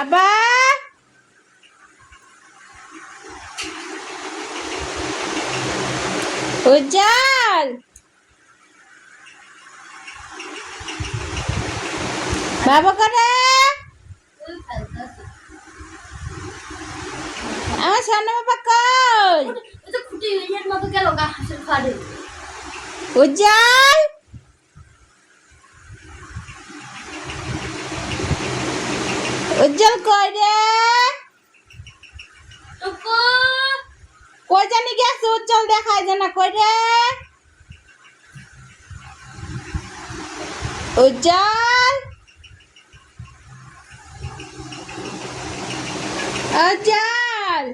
আব্বা উজ্জ্বল বাবা করে আমার সামনে বাবা কই উজ্জ্বল উজ্জ্বল কই রে কই জানি গেছে উজ্জ্বল দেখায় যে না কই রে উজ্জ্বল উজ্জ্বল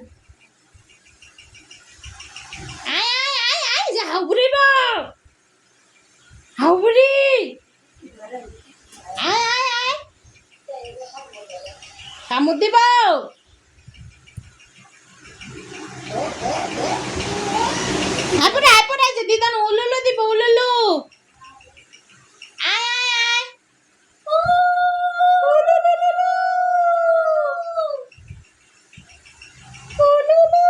আয় আয় আয় আয় যা হাউরি বা হাউরি আয় আয় আয় কামড় দিব আপরে যে দিদান উলুলু দিব উলুলু আয় আয় আয় উলুলুলুলু উলুলু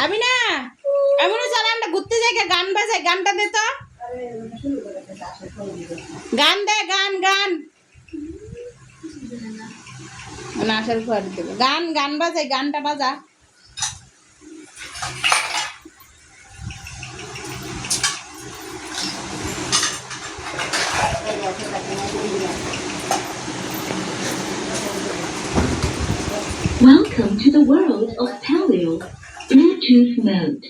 আমি না এমনও চল আমরা ঘুরতে যাই গান বাজাই গানটা দে তো গান দে গান গান না আসল ঘর দেব গান গান বাজাই গানটা বাজা Welcome to the world of Paleo. Bluetooth mode.